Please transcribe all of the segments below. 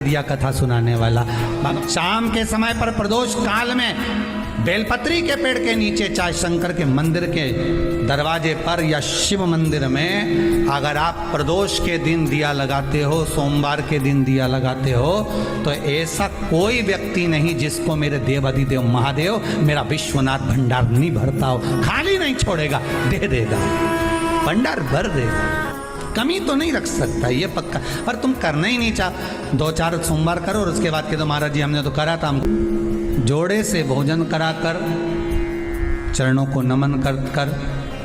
दिया कथा सुनाने वाला। शाम के समय पर प्रदोष काल में बेलपत्री के पेड़ के नीचे, चाहे शंकर के मंदिर के दरवाजे पर या शिव मंदिर में, अगर आप प्रदोष के दिन दिया लगाते हो, सोमवार के दिन दिया लगाते हो, तो ऐसा कोई व्यक्ति नहीं जिसको मेरे देव अधिदेव महादेव मेरा विश्वनाथ भंडार नहीं भरता हो, खाली नहीं छोड़ेगा, दे देगा, भंडार भर देगा, कमी तो नहीं रख सकता, ये पक्का। पर तुम करना ही नहीं चाह, 2-4 सोमवार करो और उसके बाद के तो महाराज जी हमने तो करा था, हम जोड़े से भोजन कराकर, चरणों को नमन कर कर,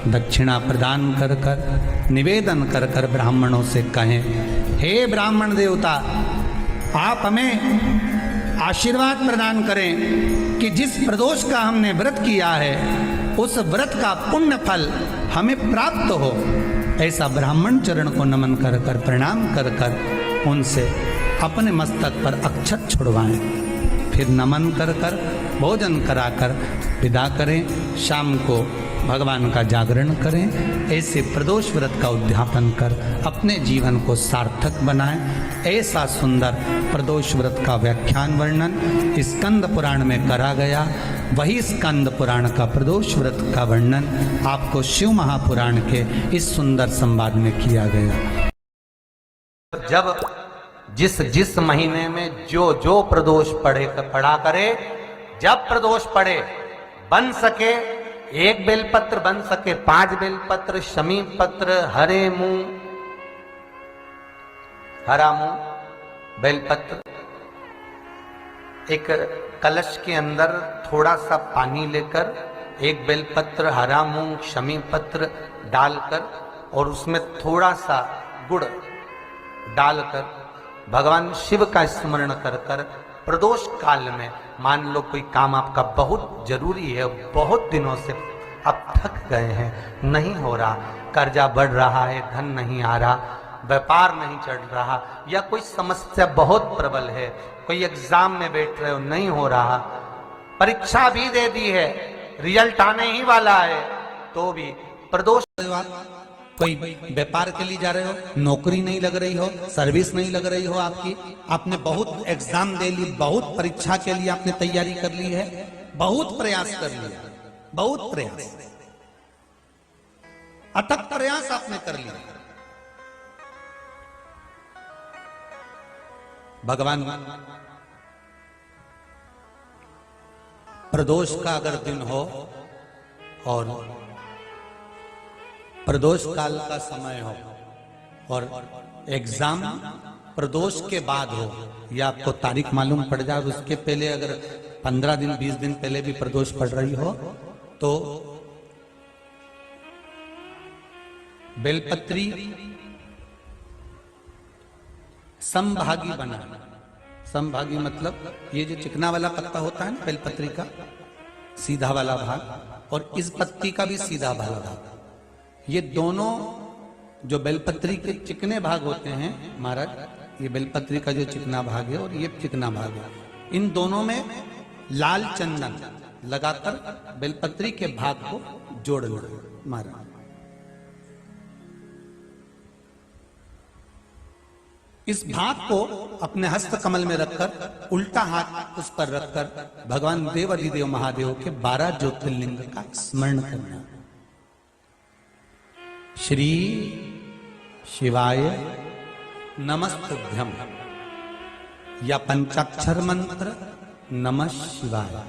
दक्षिणा प्रदान कर कर, निवेदन कर कर ब्राह्मणों से कहें, हे ब्राह्मण देवता, आप हमें आशीर्वाद प्रदान करें कि जिस प्रदोष का हमने व्रत किया है उस व्रत का पुण्य फल हमें प्राप्त हो। ऐसा ब्राह्मण चरण को नमन कर कर, प्रणाम कर कर उनसे अपने मस्तक पर अक्षत छुड़वाएं, फिर नमन कर कर, भोजन कराकर विदा करें। शाम को भगवान का जागरण करें। ऐसे प्रदोष व्रत का उद्यापन कर अपने जीवन को सार्थक बनाएं। ऐसा सुंदर प्रदोष व्रत का व्याख्यान वर्णन स्कंद पुराण में करा गया। वही स्कंद पुराण का प्रदोष व्रत का वर्णन आपको शिव महापुराण के इस सुंदर संवाद में किया गया। जब जिस महीने में जो प्रदोष पड़ा करे, जब प्रदोष पड़े, बन सके 1 बेलपत्र, बन सके 5 बेलपत्र, शमी पत्र, हरे मुंह, हरा मुंह बेलपत्र, एक कलश के अंदर थोड़ा सा पानी लेकर 1 बेलपत्र, हरा मूंग, शमी पत्र डालकर और उसमें थोड़ा सा गुड़ डालकर भगवान शिव का स्मरण कर कर प्रदोष काल में, मान लो कोई काम आपका बहुत जरूरी है, बहुत दिनों से अब थक गए हैं, नहीं हो रहा, कर्जा बढ़ रहा है, धन नहीं आ रहा, व्यापार नहीं चढ़ रहा, या कोई समस्या बहुत प्रबल है, कोई एग्जाम में बैठ रहे हो, नहीं हो रहा, परीक्षा भी दे दी है, रिजल्ट आने ही वाला है, तो भी प्रदोष, कोई व्यापार के लिए जा रहे हो, नौकरी नहीं लग रही हो, सर्विस नहीं लग रही हो आपकी, आपने बहुत एग्जाम दे ली, बहुत परीक्षा के लिए आपने तैयारी कर ली है, बहुत प्रयास कर लिया, बहुत प्रयास, अथक प्रयास आपने कर लिया, भगवान प्रदोष का अगर दिन हो और प्रदोष काल का समय हो और एग्जाम प्रदोष के बाद हो, या आपको तारीख मालूम पड़ जाए, उसके पहले अगर 15 दिन 20 दिन पहले भी प्रदोष पड़ रही हो, तो बेलपत्री समभागी बना। समभागी मतलब ये जो चिकना वाला पत्ता होता है ना बेलपत्री का, सीधा वाला भाग, और इस पत्ती का भी सीधा वाला भाग, ये दोनों जो बेलपत्री के चिकने भाग होते हैं महाराज, ये बेलपत्री का जो चिकना भाग है और ये चिकना भाग है, इन दोनों में लाल चंदन लगाकर बेलपत्री के भाग को जोड़ लो महाराज। इस भाग को अपने हस्त कमल में रखकर, उल्टा हाथ उस पर रखकर भगवान देव अधिदेव महादेव के 12 ज्योतिर्लिंग का स्मरण करना। श्री शिवाय नमस्तुभ्यं, या पंचाक्षर मंत्र नमः शिवाय,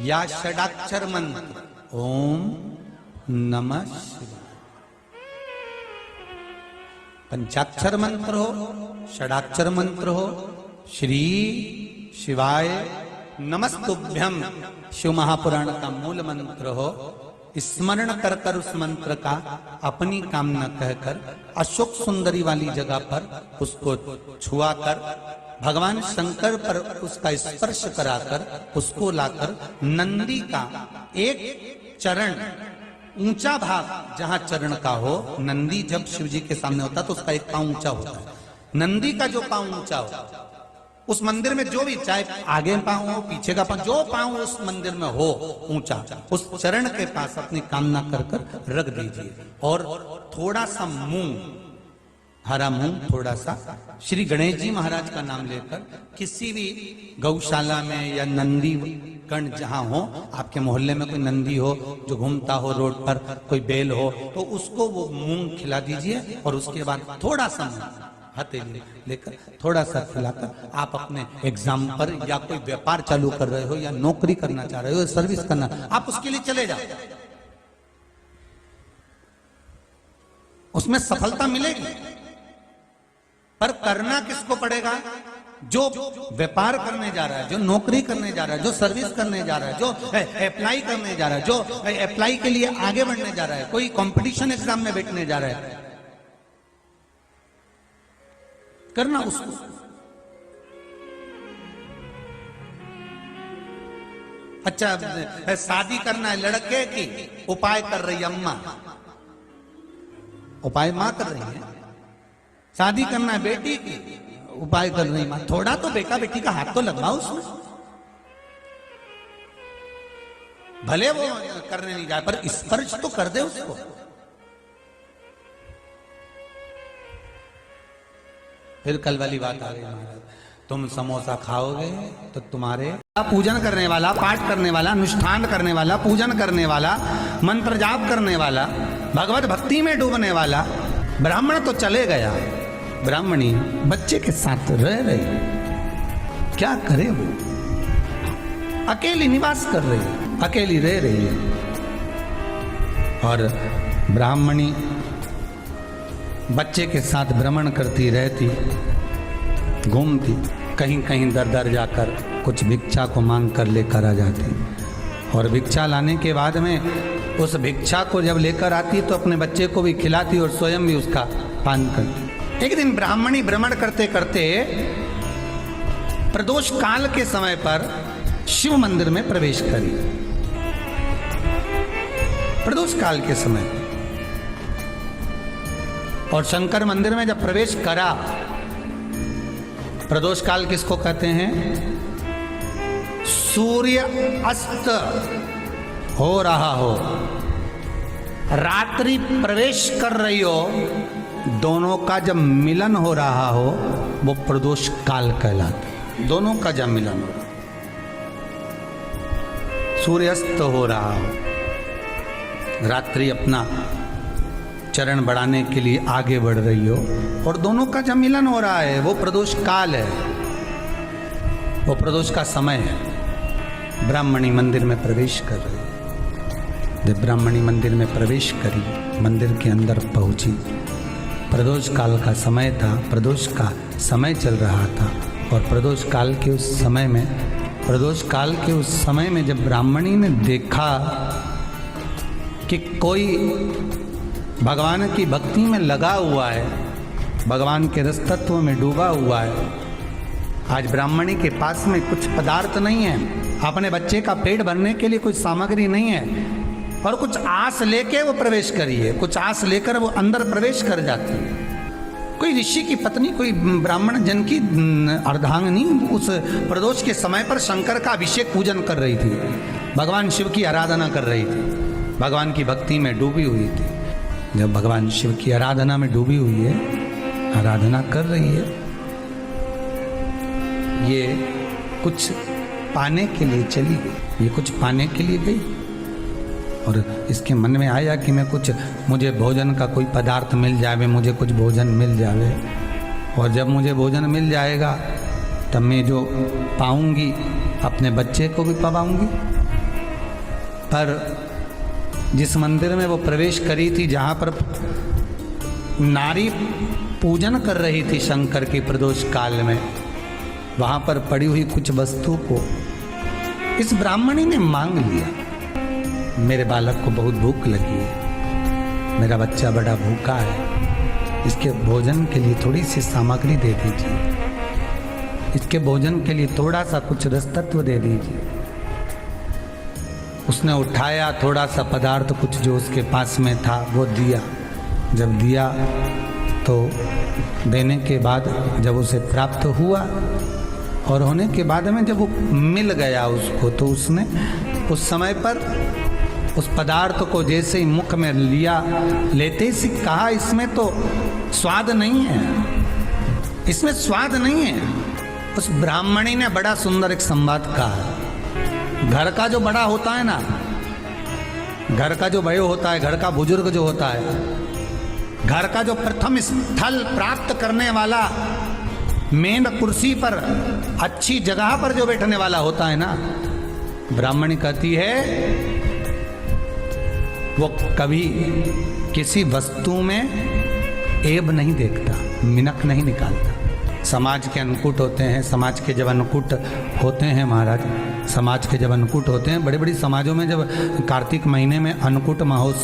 या षडाक्षर मंत्र ओम नमः शिवाय। पंचाक्षर मंत्र हो, षडाक्षर मंत्र हो, श्री शिवाय नमस्तुभ्यं शिव महापुराण का मूल मंत्र हो, स्मरण कर कर उस मंत्र का अपनी कामना कहकर अशोक सुंदरी वाली जगह पर उसको छुआ कर, भगवान शंकर पर उसका स्पर्श कराकर, उसको लाकर नंदी का एक चरण, ऊंचा भाग जहां चरण का हो, नंदी जब शिव जी के सामने होता तो उसका एक पांव ऊंचा होता है, नंदी का जो पांव ऊंचा हो, उस मंदिर में जो भी, चाहे आगे पांव हो, पीछे का पांव, जो पांव उस मंदिर में हो ऊंचा, उस चरण के पास अपनी कामना कर कर रख दीजिए और थोड़ा सा मूंग हरा मूंग थोड़ा सा, श्री गणेश जी महाराज का नाम लेकर किसी भी गौशाला में या नंदी गण जहां हो, आपके मोहल्ले में कोई नंदी हो जो घूमता हो रोड पर, कोई बैल हो, तो उसको वो मूंग खिला दीजिए और उसके बाद थोड़ा सा हथेली लेकर थोड़ा सा खिलाकर आप अपने एग्जाम पर या कोई व्यापार चालू कर रहे हो या नौकरी करना चाह रहे हो, सर्विस करना, आप उसके लिए चले जाओ, उसमें सफलता मिलेगी। पर करना किसको पड़ेगा? जो व्यापार करने जा रहा है, जो नौकरी करने जा रहा है, जो सर्विस करने जा रहा है, जो अप्लाई करने जा रहा है, जो अप्लाई के लिए आगे बढ़ने जा रहा है, कोई कंपटीशन एग्जाम में बैठने जा रहा है, करना उसको। अच्छा, शादी करना है लड़के की, उपाय कर रही अम्मा, उपाय मां कर रही है। शादी करना है बेटी की, उपाय कर रही मां। थोड़ा तो बेटा बेटी का हाथ तो लगवाओ उसमें, भले वो करने नहीं जाए पर स्पर्श तो कर दे उसको। फिर कल वाली बात आ गई महाराज, तुम समोसा खाओगे तो तुम्हारे पूजन करने वाला, पाठ करने वाला, अनुष्ठान करने वाला, पूजन करने वाला, मंत्र जाप करने वाला, भगवत भक्ति में डूबने वाला ब्राह्मण तो चले गया, ब्राह्मणी बच्चे के साथ रह रही, क्या करे वो? अकेली निवास कर रही है, अकेली रह रही है। और ब्राह्मणी बच्चे के साथ भ्रमण करती रहती, घूमती, कहीं कहीं दर दर जाकर कुछ भिक्षा को मांग कर लेकर आ जाती, और भिक्षा लाने के बाद में उस भिक्षा को जब लेकर आती तो अपने बच्चे को भी खिलाती और स्वयं भी उसका पान करती। एक दिन ब्राह्मणी भ्रमण करते करते प्रदोष काल के समय पर शिव मंदिर में प्रवेश करी, प्रदोष काल के समय। और शंकर मंदिर में जब प्रवेश करा, प्रदोष काल किसको कहते हैं? सूर्य अस्त हो रहा हो, रात्रि प्रवेश कर रही हो, दोनों का जब मिलन हो रहा हो वो प्रदोष काल कहलाता। दोनों का जब मिलन हो रहा, सूर्यास्त हो रहा हो, रात्रि अपना चरण बढ़ाने के लिए आगे बढ़ रही हो और दोनों का जब मिलन हो रहा है, वो प्रदोष काल है, वो प्रदोष का समय है। ब्राह्मणी मंदिर में प्रवेश कर रही, जब ब्राह्मणी मंदिर में प्रवेश करी, मंदिर के अंदर पहुंची, प्रदोष काल का समय था, प्रदोष का समय चल रहा था। और प्रदोष काल के उस समय में, प्रदोष काल के उस समय में जब ब्राह्मणी ने देखा कि कोई भगवान की भक्ति में लगा हुआ है, भगवान के रस तत्व में डूबा हुआ है, आज ब्राह्मणी के पास में कुछ पदार्थ नहीं है, अपने बच्चे का पेट भरने के लिए कुछ सामग्री नहीं है, और कुछ आस लेके वो प्रवेश करी है, कुछ आस लेकर वो अंदर प्रवेश कर जाती है। कोई ऋषि की पत्नी, कोई ब्राह्मण जन की अर्धांगिनी उस प्रदोष के समय पर शंकर का अभिषेक पूजन कर रही थी, भगवान शिव की आराधना कर रही थी, भगवान की भक्ति में डूबी हुई थी। जब भगवान शिव की आराधना में डूबी हुई है, आराधना कर रही है, ये कुछ पाने के लिए चली गई, ये कुछ पाने के लिए गई और इसके मन में आया कि मैं कुछ, मुझे भोजन का कोई पदार्थ मिल जावे, मुझे कुछ भोजन मिल जावे, और जब मुझे भोजन मिल जाएगा तब मैं जो पाऊंगी अपने बच्चे को भी पाऊंगी। पर जिस मंदिर में वो प्रवेश करी थी, जहाँ पर नारी पूजन कर रही थी शंकर की प्रदोष काल में, वहाँ पर पड़ी हुई कुछ वस्तु को इस ब्राह्मणी ने मांग लिया। मेरे बालक को बहुत भूख लगी है, मेरा बच्चा बड़ा भूखा है, इसके भोजन के लिए थोड़ी सी सामग्री दे दीजिए, इसके भोजन के लिए थोड़ा सा कुछ रस तत्व दे दीजिए। उसने उठाया थोड़ा सा पदार्थ, कुछ जो उसके पास में था वो दिया। जब दिया तो देने के बाद जब उसे प्राप्त हुआ और होने के बाद में जब वो मिल गया उसको, तो उसने उस समय पर उस पदार्थ को जैसे ही मुख में लिया, लेते ही कहा इसमें तो स्वाद नहीं है, इसमें स्वाद नहीं है। उस ब्राह्मणी ने बड़ा सुंदर एक संवाद कहा। घर का जो बड़ा होता है ना, घर का जो वयो होता है, घर का बुजुर्ग जो होता है, घर का जो प्रथम स्थल प्राप्त करने वाला, मेन कुर्सी पर अच्छी जगह पर जो बैठने वाला होता है ना, ब्राह्मणी कहती है वो कभी किसी वस्तु में ऐब नहीं देखता, मिनक नहीं निकालता। समाज के अन्नकूट होते हैं, समाज के जब अन्नकूट होते हैं महाराज, समाज के जब अन्नकूट होते हैं, बड़ी बड़ी समाजों में जब कार्तिक महीने में अन्नकूट महोत्सव